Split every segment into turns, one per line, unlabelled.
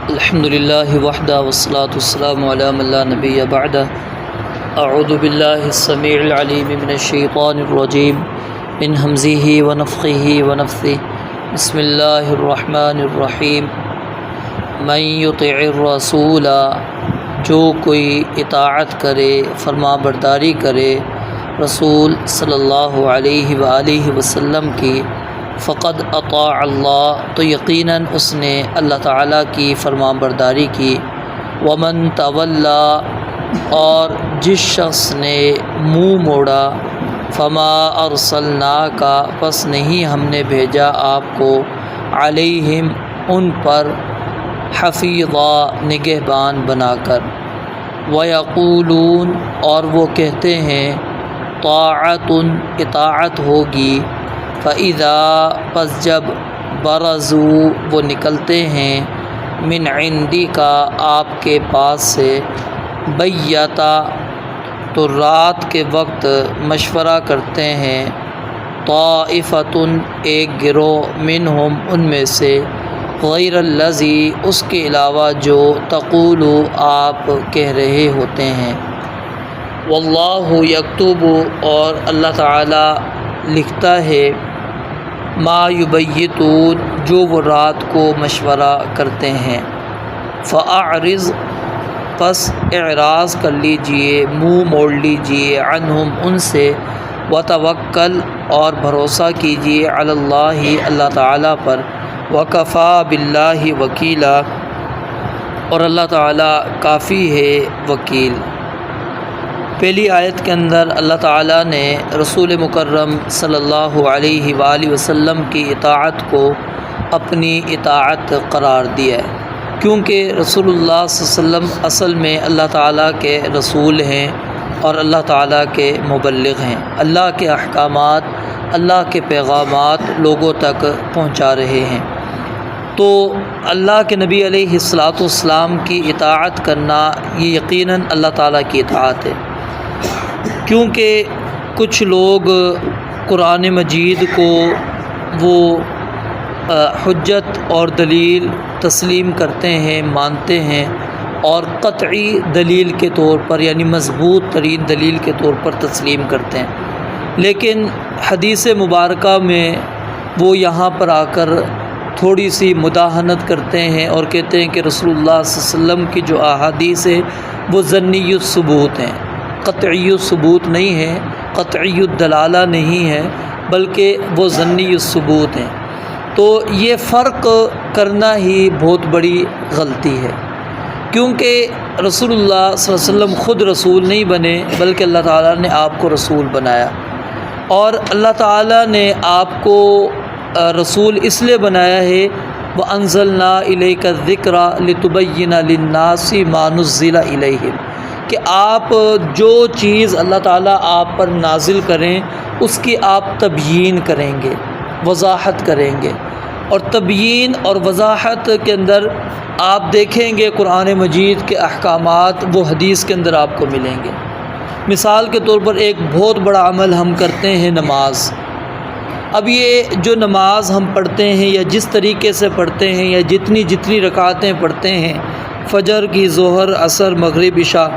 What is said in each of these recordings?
الحمد للہ وحدہ والصلاة والسلام علی من لا نبی بعدہ اعوذ باللہ السمیع العلیم من الشیطان الرجیم من ہمزہ ونفخہ ونفثہ بسم اللہ الرحمن الرحیم من یطع الرسول جو کوئی اطاعت کرے فرما برداری کرے رسول صلی اللہ علیہ وآلہ وسلم کی فقد اطاع اللہ تو یقیناً اس نے اللہ تعالیٰ کی فرما برداری کی ومن تولا اور جس شخص نے منہ موڑا فما ارسلناک پس نہیں ہم نے بھیجا آپ کو علیہم ان پر حفیظا نگہبان بنا کر ویقولون اور وہ کہتے ہیں طاعت اطاعت ہوگی فَإِذَا پس جب برزوا وہ نکلتے ہیں من عندک آپ کے پاس سے بیتا تو رات کے وقت مشورہ کرتے ہیں طائفۃ ایک گروہ منہم ان میں سے غیر الذی اس کے علاوہ جو تقول آپ کہہ رہے ہوتے ہیں واللہ یکتب اور اللہ تعالی لکھتا ہے ما یبیتون جو وہ رات کو مشورہ کرتے ہیں فاعرض پس اعراض کر لیجئے منہ موڑ لیجئے عنہم ان سے وتوکل اور بھروسہ کیجئے علی اللہ اللہ تعالیٰ پر وکفا باللہ وکیلا اور اللہ تعالیٰ کافی ہے وکیل۔ پہلی آیت کے اندر اللہ تعالیٰ نے رسول مکرم صلی اللہ علیہ وآلہ وسلم کی اطاعت کو اپنی اطاعت قرار دیا ہے، کیونکہ رسول اللہ صلی اللہ علیہ وسلم اصل میں اللہ تعالیٰ کے رسول ہیں اور اللہ تعالیٰ کے مبلغ ہیں، اللہ کے احکامات اللہ کے پیغامات لوگوں تک پہنچا رہے ہیں۔ تو اللہ کے نبی علیہ الصلاۃ والسلام کی اطاعت کرنا یہ یقیناً اللہ تعالیٰ کی اطاعت ہے، کیونکہ کچھ لوگ قرآن مجید کو وہ حجت اور دلیل تسلیم کرتے ہیں، مانتے ہیں اور قطعی دلیل کے طور پر یعنی مضبوط ترین دلیل کے طور پر تسلیم کرتے ہیں، لیکن حدیث مبارکہ میں وہ یہاں پر آ کر تھوڑی سی مداہنت کرتے ہیں اور کہتے ہیں کہ رسول اللہ صلی اللہ علیہ وسلم کی جو احادیث ہے وہ ظنی الثبوت ہیں، قطعی الثبوت نہیں ہے، قطعی الدلالہ نہیں ہے، بلکہ وہ ظنی الثبوت ہیں۔ تو یہ فرق کرنا ہی بہت بڑی غلطی ہے، کیونکہ رسول اللہ صلی اللہ علیہ وسلم خود رسول نہیں بنے بلکہ اللہ تعالیٰ نے آپ کو رسول بنایا، اور اللہ تعالیٰ نے آپ کو رسول اس لیے بنایا ہے وَأَنزَلْنَا إِلَيْكَ الذِّكْرَ لِتُبَيِّنَ لِلنَّاسِ مَا نُزِّلَ إِلَيْهِمْ کہ آپ جو چیز اللہ تعالیٰ آپ پر نازل کریں اس کی آپ تبیین کریں گے، وضاحت کریں گے، اور تبیین اور وضاحت کے اندر آپ دیکھیں گے قرآن مجید کے احکامات وہ حدیث کے اندر آپ کو ملیں گے۔ مثال کے طور پر ایک بہت بڑا عمل ہم کرتے ہیں نماز۔ اب یہ جو نماز ہم پڑھتے ہیں یا جس طریقے سے پڑھتے ہیں یا جتنی رکعتیں پڑھتے ہیں فجر کی، ظہر، عصر، مغرب، عشاء،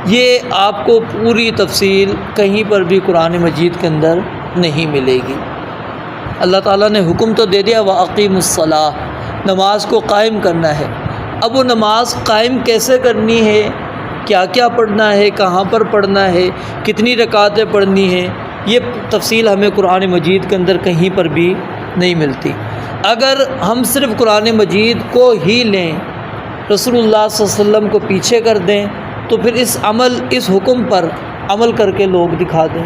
یہ آپ کو پوری تفصیل کہیں پر بھی قرآن مجید کے اندر نہیں ملے گی۔ اللہ تعالیٰ نے حکم تو دے دیا وَأَقِیمُوا الصَّلَاةَ نماز کو قائم کرنا ہے۔ اب وہ نماز قائم کیسے کرنی ہے، کیا کیا پڑھنا ہے، کہاں پر پڑھنا ہے، کتنی رکعتیں پڑھنی ہیں، یہ تفصیل ہمیں قرآن مجید کے اندر کہیں پر بھی نہیں ملتی۔ اگر ہم صرف قرآن مجید کو ہی لیں، رسول اللہ صلی اللہ علیہ وسلم کو پیچھے کر دیں، تو پھر اس حکم پر عمل کر کے لوگ دکھا دیں۔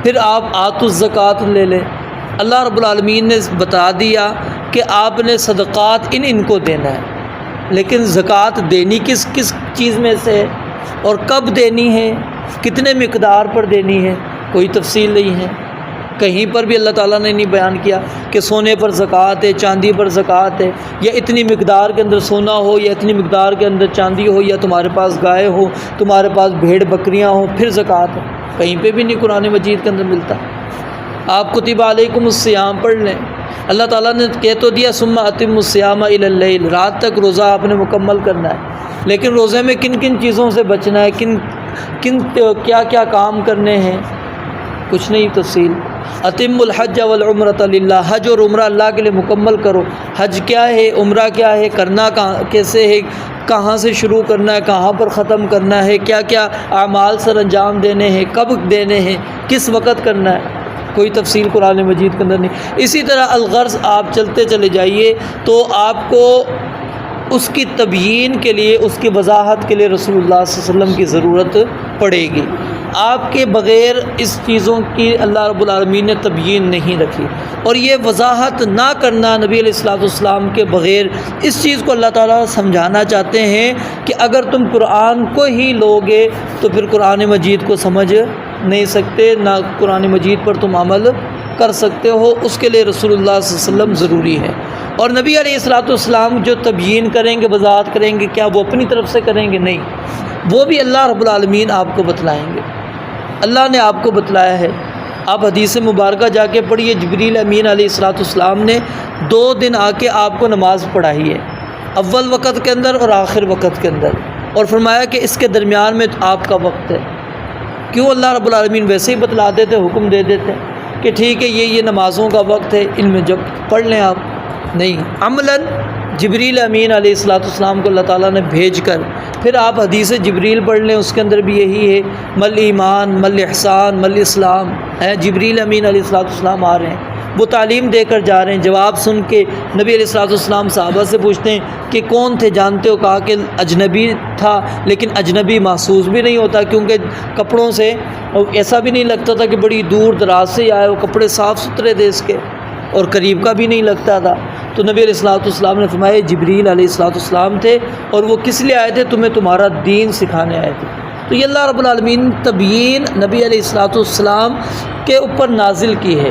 پھر آپ آتوا الزکوٰۃ لے لیں، اللہ رب العالمین نے بتا دیا کہ آپ نے صدقات ان کو دینا ہے، لیکن زکوٰۃ دینی کس چیز میں سے ہے اور کب دینی ہے، کتنے مقدار پر دینی ہے، کوئی تفصیل نہیں ہے۔ کہیں پر بھی اللہ تعالیٰ نے نہیں بیان کیا کہ سونے پر زکوٰۃ ہے، چاندی پر زکوٰۃ ہے، یا اتنی مقدار کے اندر سونا ہو یا اتنی مقدار کے اندر چاندی ہو، یا تمہارے پاس گائے ہو، تمہارے پاس بھیڑ بکریاں ہوں پھر زکوٰۃ ہے، کہیں پہ بھی نہیں قرآن مجید کے اندر ملتا۔ آپ کتب علیکم الصیام پڑھ لیں، اللہ تعالیٰ نے کہہ تو دیا ثم اتم الصیام الی اللیل، رات تک روزہ آپ نے مکمل کرنا ہے، لیکن روزے میں کن کن چیزوں سے بچنا ہے، کیا کیا کام کرنے ہیں، کچھ نہیں تفصیل۔ اتم الحج والعمرۃ للہ، حج اور عمرہ اللہ کے لیے مکمل کرو۔ حج کیا ہے، عمرہ کیا ہے، کرنا کیسے ہے، کہاں سے شروع کرنا ہے، کہاں پر ختم کرنا ہے، کیا کیا اعمال سر انجام دینے ہیں، کب دینے ہیں، کس وقت کرنا ہے، کوئی تفصیل قرآن مجید کے اندر نہیں۔ اسی طرح الغرض آپ چلتے چلے جائیے تو آپ کو اس کی تبیین کے لیے، اس کی وضاحت کے لیے رسول اللہ صلی اللہ علیہ وسلم کی ضرورت پڑے گی۔ آپ کے بغیر اس چیزوں کی اللہ رب العالمین نے تبیین نہیں رکھی، اور یہ وضاحت نہ کرنا نبی علیہ الصلوۃ والسلام کے بغیر، اس چیز کو اللہ تعالیٰ سمجھانا چاہتے ہیں کہ اگر تم قرآن کو ہی لوگے تو پھر قرآن مجید کو سمجھ نہیں سکتے، نہ قرآن مجید پر تم عمل کر سکتے ہو۔ اس کے لیے رسول اللہ صلی اللہ علیہ وسلم ضروری ہے۔ اور نبی علیہ الصلوۃ والسلام جو تبیین کریں گے، وضاحت کریں گے، کیا وہ اپنی طرف سے کریں گے؟ نہیں، وہ بھی اللہ رب العالمین آپ کو بتلائیں گے۔ اللہ نے آپ کو بتلایا ہے۔ آپ حدیث مبارکہ جا کے پڑھیے، جبریل امین علیہ الصلوۃ والسلام نے 2 دن آ کے آپ کو نماز پڑھائی ہے، اول وقت کے اندر اور آخر وقت کے اندر، اور فرمایا کہ اس کے درمیان میں آپ کا وقت ہے۔ کیوں اللہ رب العالمین ویسے ہی بتلا دیتے، حکم دے دیتے کہ ٹھیک ہے یہ نمازوں کا وقت ہے، ان میں جب پڑھ لیں آپ؟ نہیں، عملاً جبریل امین علیہ الصلوۃ والسلام کو اللہ تعالیٰ نے بھیج کر پھر آپ حدیث جبریل پڑھ لیں، اس کے اندر بھی یہی ہے، مل ایمان مل احسان مل اسلام ہے۔ جبریل امین علیہ الصلوۃ والسلام آ رہے ہیں، وہ تعلیم دے کر جا رہے ہیں۔ جواب سن کے نبی علیہ الصلوۃ والسلام صحابہ سے پوچھتے ہیں کہ کون تھے جانتے ہو؟ کہا کہ اجنبی تھا، لیکن اجنبی محسوس بھی نہیں ہوتا، کیونکہ کپڑوں سے ایسا بھی نہیں لگتا تھا کہ بڑی دور دراز سے آئے ہو، کپڑے صاف ستھرے تھے اس کے، اور قریب کا بھی نہیں لگتا تھا۔ تو نبی علیہ الصلوۃ والسلام نے فرمایا جبریل علیہ الصلوۃ والسلام تھے، اور وہ کس لیے آئے تھے؟ تمہیں تمہارا دین سکھانے آئے تھے۔ تو یہ اللہ رب العالمین تبیین نبی علیہ الصلوۃ والسلام کے اوپر نازل کی ہے،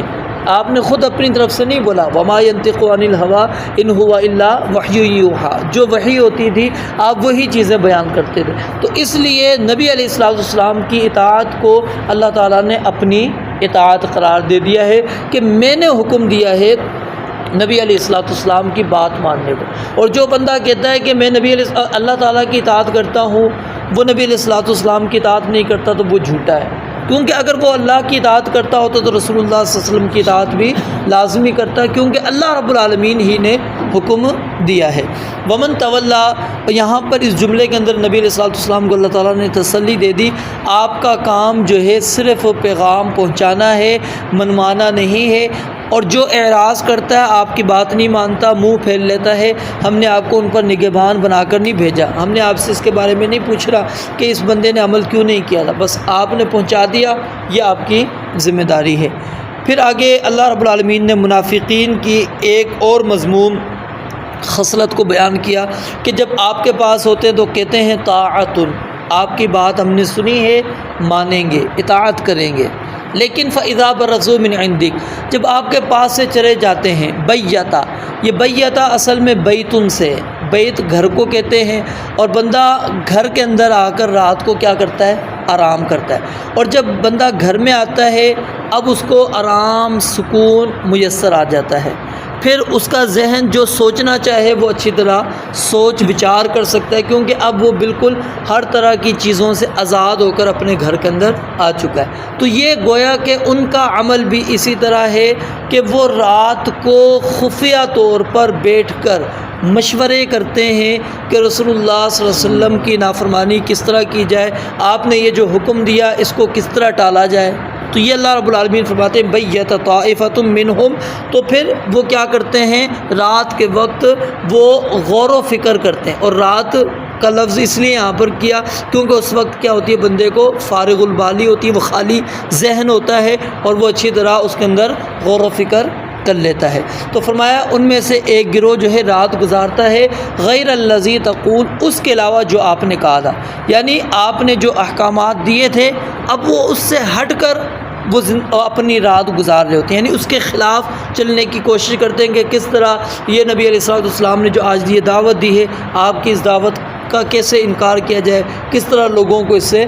آپ نے خود اپنی طرف سے نہیں بولا۔ وما ينطق عن الهوى ان هو الا وحی یوحیٰ، جو وحی ہوتی تھی آپ وہی چیزیں بیان کرتے تھے۔ تو اس لیے نبی علیہ الصلوۃ والسلام کی اطاعت کو اللہ تعالیٰ نے اپنی اطاعت قرار دے دیا ہے کہ میں نے حکم دیا ہے نبی علیہ الصلوۃ والسلام کی بات ماننے کو۔ اور جو بندہ کہتا ہے کہ میں اللہ تعالیٰ کی اطاعت کرتا ہوں، وہ نبی علیہ الصلوۃ والسلام کی اطاعت نہیں کرتا، تو وہ جھوٹا ہے، کیونکہ اگر وہ اللہ کی اطاعت کرتا ہوتا تو رسول اللہ صلی اللہ علیہ وسلم کی اطاعت بھی لازمی کرتا، کیونکہ اللہ رب العالمین ہی نے حکم دیا ہے۔ ومن تولا، یہاں پر اس جملے کے اندر نبی علیہ الصلوۃ والسلام کو اللہ تعالیٰ نے تسلی دے دی، آپ کا کام جو ہے صرف پیغام پہنچانا ہے، منوانا نہیں ہے۔ اور جو اعراض کرتا ہے، آپ کی بات نہیں مانتا، منہ پھیل لیتا ہے، ہم نے آپ کو ان پر نگہبان بنا کر نہیں بھیجا، ہم نے آپ سے اس کے بارے میں نہیں پوچھ رہا کہ اس بندے نے عمل کیوں نہیں کیا تھا، بس آپ نے پہنچا دیا، یہ آپ کی ذمہ داری ہے۔ پھر آگے اللہ رب العالمین نے منافقین کی ایک اور مذموم خصلت کو بیان کیا کہ جب آپ کے پاس ہوتے ہیں تو کہتے ہیں طاعت، آپ کی بات ہم نے سنی ہے، مانیں گے، اطاعت کریں گے، لیکن فَإِذَا بَرَزُوا مِنْ عِنْدِكَ، جب آپ کے پاس سے چلے جاتے ہیں، بیتا، یہ بیتا اصل میں بیتن سے، بیت گھر کو کہتے ہیں، اور بندہ گھر کے اندر آ کر رات کو کیا کرتا ہے؟ آرام کرتا ہے۔ اور جب بندہ گھر میں آتا ہے، اب اس کو آرام سکون میسر آ جاتا ہے، پھر اس کا ذہن جو سوچنا چاہے وہ اچھی طرح سوچ بچار کر سکتا ہے، کیونکہ اب وہ بالکل ہر طرح کی چیزوں سے آزاد ہو کر اپنے گھر کے اندر آ چکا ہے۔ تو یہ گویا کہ ان کا عمل بھی اسی طرح ہے کہ وہ رات کو خفیہ طور پر بیٹھ کر مشورے کرتے ہیں کہ رسول اللہ صلی اللہ علیہ وسلم کی نافرمانی کس طرح کی جائے، آپ نے یہ جو حکم دیا اس کو کس طرح ٹالا جائے۔ تو یہ اللہ رب العالمین فرماتے ہیں بیت طائفۃ منہم، تو پھر وہ کیا کرتے ہیں؟ رات کے وقت وہ غور و فکر کرتے ہیں، اور رات کا لفظ اس لیے یہاں پر کیا کیونکہ اس وقت کیا ہوتی ہے؟ بندے کو فارغ البالی ہوتی ہے، وہ خالی ذہن ہوتا ہے، اور وہ اچھی طرح اس کے اندر غور و فکر کر لیتا ہے۔ تو فرمایا ان میں سے ایک گروہ جو ہے رات گزارتا ہے غیر الذی تقول، اس کے علاوہ جو آپ نے کہا تھا، یعنی آپ نے جو احکامات دیے تھے اب وہ اس سے ہٹ کر وہ اپنی رات گزار رہے ہوتے ہیں، یعنی اس کے خلاف چلنے کی کوشش کرتے ہیں کہ کس طرح یہ نبی علیہ الصلوۃ والسلام نے جو آج یہ دعوت دی ہے، آپ کی اس دعوت کا کیسے انکار کیا جائے، کس طرح لوگوں کو اس سے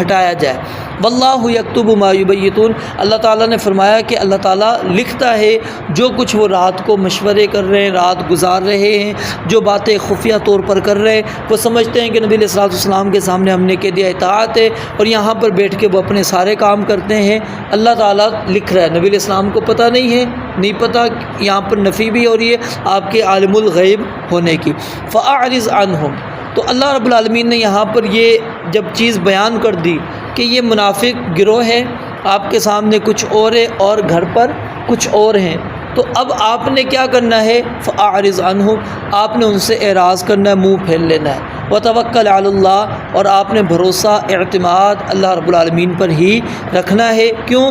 ہٹایا جائے۔ واللہ یکتب ما یبیتون، اللہ تعالیٰ نے فرمایا کہ اللہ تعالیٰ لکھتا ہے جو کچھ وہ رات کو مشورے کر رہے ہیں، رات گزار رہے ہیں، جو باتیں خفیہ طور پر کر رہے ہیں، وہ سمجھتے ہیں کہ نبی علیہ الصلوۃ والسلام کے سامنے ہم نے کہہ دیا اطاعت ہے، اور یہاں پر بیٹھ کے وہ اپنے سارے کام کرتے ہیں۔ اللہ تعالیٰ لکھ رہا ہے، نبی علیہ السلام کو پتہ نہیں ہے، نہیں پتہ، یہاں پر نفی بھی ہو رہی ہے آپ کے عالم الغیب ہونے کی۔ فأعرض عنہم، تو اللہ رب العالمین نے یہاں پر یہ جب چیز بیان کر دی کہ یہ منافق گروہ ہے، آپ کے سامنے کچھ اور ہے اور گھر پر کچھ اور ہیں، تو اب آپ نے کیا کرنا ہے؟ فأعرض عنہم، آپ نے ان سے اعراض کرنا ہے، منہ پھیر لینا ہے۔ وتوکل علی اللہ، اور آپ نے بھروسہ، اعتماد اللہ رب العالمین پر ہی رکھنا ہے۔ کیوں؟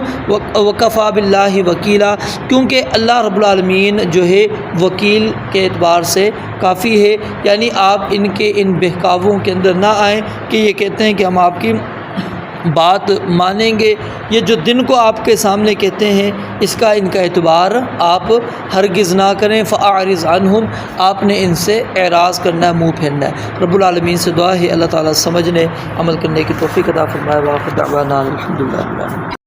وکفیٰ باللہ وکیلا، کیونکہ اللہ رب العالمین جو ہے وکیل کے اعتبار سے کافی ہے۔ یعنی آپ ان کے ان بہکاووں کے اندر نہ آئیں کہ یہ کہتے ہیں کہ ہم آپ کی بات مانیں گے۔ یہ جو دن کو آپ کے سامنے کہتے ہیں، اس کا ان کا اعتبار آپ ہرگز نہ کریں۔ فأعرض عنہم، آپ نے ان سے اعراض کرنا ہے، منہ پھیرنا ہے۔ رب العالمین سے دعا ہے اللہ تعالیٰ سمجھنے عمل کرنے کی توفیق عطا فرمائے۔ وآخر دعوانا الحمدللہ رب العالمین۔